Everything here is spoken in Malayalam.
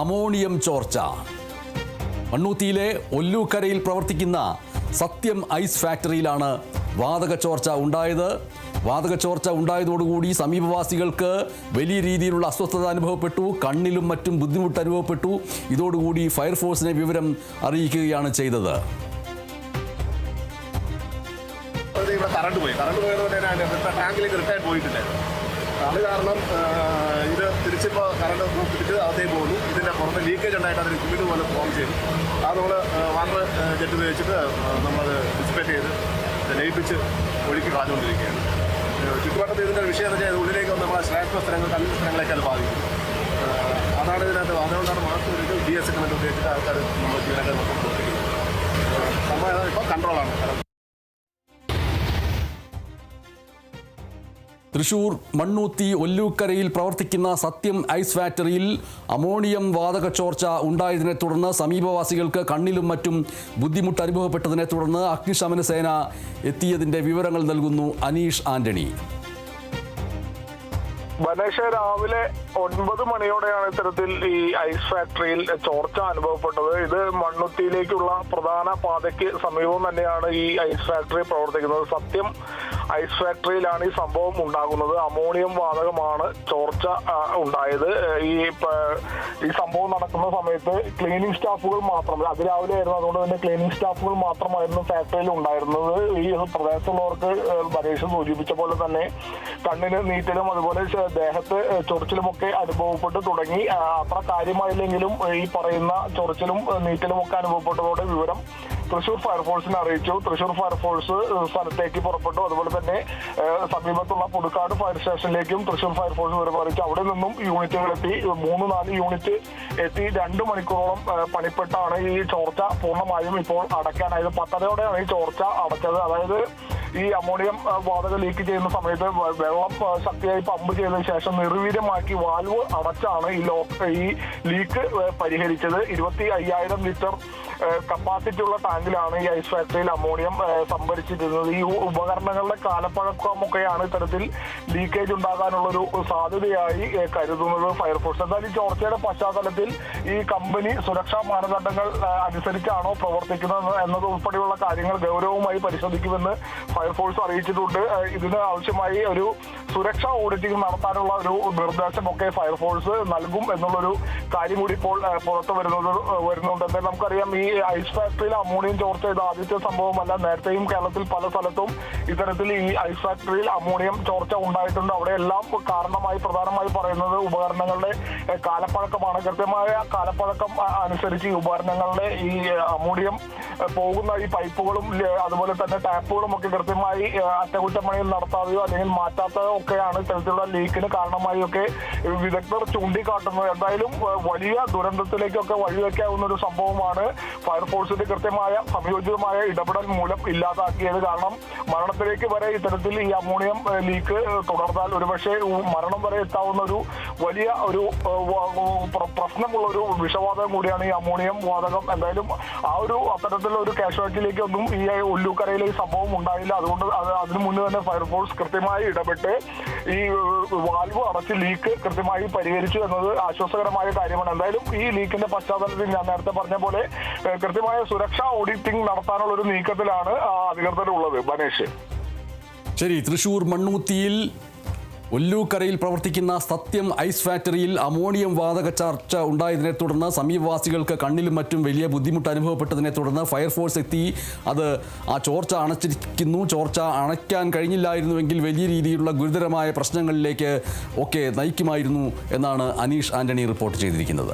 അമോണിയം ചോർച്ച. മണ്ണൂത്തിയിലെ ഒല്ലൂക്കരയിൽ പ്രവർത്തിക്കുന്ന സത്യം ഐസ് ഫാക്ടറിയിലാണ് വാതക ചോർച്ച ഉണ്ടായത്. വാതക ചോർച്ച ഉണ്ടായതോടുകൂടി സമീപവാസികൾക്ക് വലിയ രീതിയിലുള്ള അസ്വസ്ഥത അനുഭവപ്പെട്ടു. കണ്ണിലും മറ്റും ബുദ്ധിമുട്ട് അനുഭവപ്പെട്ടു. ഇതോടുകൂടി ഫയർഫോഴ്സിനെ വിവരം അറിയിക്കുകയാണ് ചെയ്തത്. കറണ്ട് പോയതുകൊണ്ട് തന്നെ ടാങ്കിലേക്ക് റിട്ടയർ പോയിട്ടില്ലായിരുന്നു. അത് കാരണം ഇത് തിരിച്ചിപ്പോൾ കറണ്ട് തിരിച്ച് അകത്തേക്ക് പോകുന്നു. ഇതിൻ്റെ പുറത്ത് ലീക്കേജ് ഉണ്ടായിട്ട് അതിന് കുമിട് പോലെ ഫോം ചെയ്തു. അത് നമ്മൾ വാട്ടർ ജെറ്റ് ഉപയോഗിച്ചിട്ട് നമ്മൾ ഡിസിപ്പേറ്റ് ചെയ്ത് ലയിപ്പിച്ച് ഒഴുക്കി കളഞ്ഞുകൊണ്ടിരിക്കുകയാണ്. ചുറ്റുപാട്ടത്തിൽ ഇതിൻ്റെ വിഷയം എന്ന് വെച്ചാൽ ഉള്ളിലേക്ക് നമ്മളെ ശ്രേഷ്ഠ സ്ഥലങ്ങൾ കല്ല് സ്ഥലങ്ങളൊക്കെ അത് ബാധിക്കും. അതാണ് ഇതിനകത്ത്. അതുകൊണ്ടാണ് മാസം ഒരു DS ഒക്കെ ഉപയോഗിച്ചിട്ട് ആൾക്കാർ നമ്മൾ ജീവനക്കാർ മൊത്തം പ്രവർത്തിക്കുന്നത്. സംഭവം ഇപ്പോൾ കൺട്രോളാണ്. തൃശൂർ മണ്ണൂത്തി ഒല്ലൂക്കരയിൽ പ്രവർത്തിക്കുന്ന സത്യം ഐസ് ഫാക്ടറിയിൽ അമോണിയം വാതക ചോർച്ച ഉണ്ടായതിനെ തുടർന്ന് സമീപവാസികൾക്ക് കണ്ണിലും മറ്റും ബുദ്ധിമുട്ട് അനുഭവപ്പെട്ടതിനെ തുടർന്ന് അഗ്നിശമന സേന എത്തിയതിൻ്റെ വിവരങ്ങൾ നൽകുന്നു അനീഷ് ആന്റണി. ബനേഷ്, രാവിലെ 9 മണിയോടെയാണ് ഇത്തരത്തിൽ ഈ ഐസ് ഫാക്ടറിയിൽ ചോർച്ച അനുഭവപ്പെട്ടത്. ഇത് മണ്ണുത്തിയിലേക്കുള്ള പ്രധാന പാതയ്ക്ക് സമീപം തന്നെയാണ് ഈ ഐസ് ഫാക്ടറി പ്രവർത്തിക്കുന്നത്. സത്യം ഐസ് ഫാക്ടറിയിലാണ് ഈ സംഭവം ഉണ്ടാകുന്നത്. അമോണിയം വാതകമാണ് ചോർച്ച ഉണ്ടായത്. ഈ സംഭവം നടക്കുന്ന സമയത്ത് ക്ലീനിങ് സ്റ്റാഫുകൾ മാത്രം, അതിരാവിലെ ആയിരുന്നു, അതുകൊണ്ട് തന്നെ ക്ലീനിങ് സ്റ്റാഫുകൾ മാത്രമായിരുന്നു ഫാക്ടറിയിൽ ഉണ്ടായിരുന്നത്. ഈ പ്രദേശത്തുള്ളവർക്ക് ബനേഷ് സൂചിപ്പിച്ച പോലെ തന്നെ കണ്ണിന് നീറ്റലും അതുപോലെ ദേഹത്ത് ചൊറിച്ചിലുമൊക്കെ അനുഭവപ്പെട്ട് തുടങ്ങി. അത്ര കാര്യമായില്ലെങ്കിലും ഈ പറയുന്ന ചൊറിച്ചിലും നീറ്റലും ഒക്കെ അനുഭവപ്പെട്ടതോടെ വിവരം തൃശൂർ ഫയർഫോഴ്സിനെ അറിയിച്ചു. തൃശൂർ ഫയർഫോഴ്സ് സ്ഥലത്തേക്ക് പുറപ്പെട്ടു. അതുപോലെ തന്നെ സമീപത്തുള്ള പുതുക്കാട് ഫയർ സ്റ്റേഷനിലേക്കും തൃശൂർ ഫയർഫോഴ്സ് വിവരം അറിയിച്ചു. അവിടെ നിന്നും യൂണിറ്റുകളെത്തി, 3-4 യൂണിറ്റ് എത്തി 2 മണിക്കൂറോളം പണിപ്പെട്ടാണ് ഈ ചോർച്ച പൂർണ്ണമായും ഇപ്പോൾ അടയ്ക്കാനായത്. 10:30യോടെയാണ് ഈ ചോർച്ച അടച്ചത്. അതായത് ഈ അമോണിയം വാതകം ലീക്ക് ചെയ്യുന്ന സമയത്ത് വെള്ളം ശക്തിയായി പമ്പ് ചെയ്തതിനു ശേഷം നിർവീര്യമാക്കി വാൽവ് അടച്ചാണ് ഈ ലീക്ക് പരിഹരിച്ചത്. 25,000 ലിറ്റർ കപ്പാസിറ്റി ഉള്ള ടാങ്കിലാണ് ഈ ഐസ് ഫാക്ടറിയിൽ അമോണിയം സംഭരിച്ചിരുന്നത്. ഈ ഉപകരണങ്ങളുടെ കാലപ്പഴക്കമൊക്കെയാണ് ഇത്തരത്തിൽ ലീക്കേജ് ഉണ്ടാകാനുള്ളൊരു സാധ്യതയായി കരുതുന്നത് ഫയർഫോഴ്സ്. എന്നാൽ ഈ ചോർച്ചയുടെ പശ്ചാത്തലത്തിൽ ഈ കമ്പനി സുരക്ഷാ മാനദണ്ഡങ്ങൾ അനുസരിച്ചാണോ പ്രവർത്തിക്കുന്നത് എന്നത് ഉൾപ്പെടെയുള്ള കാര്യങ്ങൾ ഗൗരവമായി പരിശോധിക്കുമെന്ന് ഫയർഫോഴ്സ് അറിയിച്ചിട്ടുണ്ട്. ഇതിന് ആവശ്യമായി ഒരു സുരക്ഷാ ഓഡിറ്റിംഗ് നടത്താനുള്ള ഒരു നിർദ്ദേശമൊക്കെ ഫയർഫോഴ്സ് നൽകും എന്നുള്ളൊരു കാര്യം കൂടി ഇപ്പോൾ പുറത്തു വരുന്നുണ്ട്. എന്തായാലും നമുക്കറിയാം, ഈ ഐസ് ഫാക്ടറിയിൽ അമോണിയം ചോർച്ച ഇത് ആദ്യത്തെ സംഭവമല്ല. നേരത്തെയും കേരളത്തിൽ പല സ്ഥലത്തും ഇത്തരത്തിൽ ഈ ഐസ് ഫാക്ടറിയിൽ അമോണിയം ചോർച്ച ഉണ്ടായിട്ടുണ്ട്. അവിടെ എല്ലാം പ്രധാനമായി പറയുന്നത് ഉപകരണങ്ങളുടെ കാലപ്പഴക്കമാണ്. കൃത്യമായ കാലപ്പഴക്കം അനുസരിച്ച് ഈ ഉപകരണങ്ങളുടെ ഈ അമോണിയം പോകുന്ന ഈ പൈപ്പുകളും അതുപോലെ തന്നെ ടാപ്പുകളും ഒക്കെ കൃത്യമായി അറ്റകുറ്റപ്പണിയിൽ നടത്താതെയോ അല്ലെങ്കിൽ മാറ്റാത്തതോ ഒക്കെയാണ് ഇത്തരത്തിലുള്ള ലീക്കിന് കാരണമായി ഒക്കെ വിദഗ്ധർ ചൂണ്ടിക്കാട്ടുന്നത്. എന്തായാലും വലിയ ദുരന്തത്തിലേക്കൊക്കെ വഴിവെക്കാവുന്ന ഒരു സംഭവമാണ് ഫയർഫോഴ്സിന്റെ കൃത്യമായ സംയോജിതമായ ഇടപെടൽ മൂലം ഇല്ലാതാക്കിയത്. കാരണം മരണത്തിലേക്ക് വരെ ഇത്തരത്തിൽ ഈ അമോണിയം ലീക്ക് തുടർന്നാൽ ഒരുപക്ഷെ മരണം വരെ എത്താവുന്ന ഒരു വലിയ ഒരു പ്രശ്നമുള്ള ഒരു വിഷവാതകം കൂടിയാണ് ഈ അമോണിയം വാതകം. എന്തായാലും അത്തരത്തിലുള്ള ഒരു കാഷ്വാലിറ്റിയിലേക്ക് ഒന്നും ഈ ഒല്ലൂക്കരയിലെ ഈ സംഭവം ഉണ്ടായില്ല. അതുകൊണ്ട് അതിനു മുന്നേ തന്നെ ഫയർഫോഴ്സ് കൃത്യമായി ഇടപെട്ട് ഈ വാൽവ് അടച്ച് ലീക്ക് കൃത്യമായി പരിഹരിച്ചു എന്നത് ആശ്വാസകരമായ കാര്യമാണ്. എന്തായാലും ഈ ലീക്കിന്റെ പശ്ചാത്തലത്തിൽ ഞാൻ നേരത്തെ പറഞ്ഞ പോലെ കൃത്യമായ സുരക്ഷാ ഓഡിറ്റിംഗ് നടത്താനുള്ള ഒരു നീക്കത്തിലാണ് അധികൃതരുള്ളത്. ബനേഷ്, ശരി. തൃശൂർ മണ്ണൂത്തിയിൽ ഒല്ലൂക്കരയിൽ പ്രവർത്തിക്കുന്ന സത്യം ഐസ് ഫാക്ടറിയിൽ അമോണിയം വാതക ചോർച്ച ഉണ്ടായതിനെ തുടർന്ന് സമീപവാസികൾക്ക് കണ്ണിലും മറ്റും വലിയ ബുദ്ധിമുട്ട് അനുഭവപ്പെട്ടതിനെ തുടർന്ന് ഫയർഫോഴ്സ് എത്തി ആ ചോർച്ച അണച്ചിരിക്കുന്നു. ചോർച്ച അണയ്ക്കാൻ കഴിഞ്ഞില്ലായിരുന്നുവെങ്കിൽ വലിയ രീതിയിലുള്ള ഗുരുതരമായ പ്രശ്നങ്ങളിലേക്ക് ഒക്കെ നയിക്കുമായിരുന്നു എന്നാണ് അനീഷ് ആന്റണി റിപ്പോർട്ട് ചെയ്തിരിക്കുന്നത്.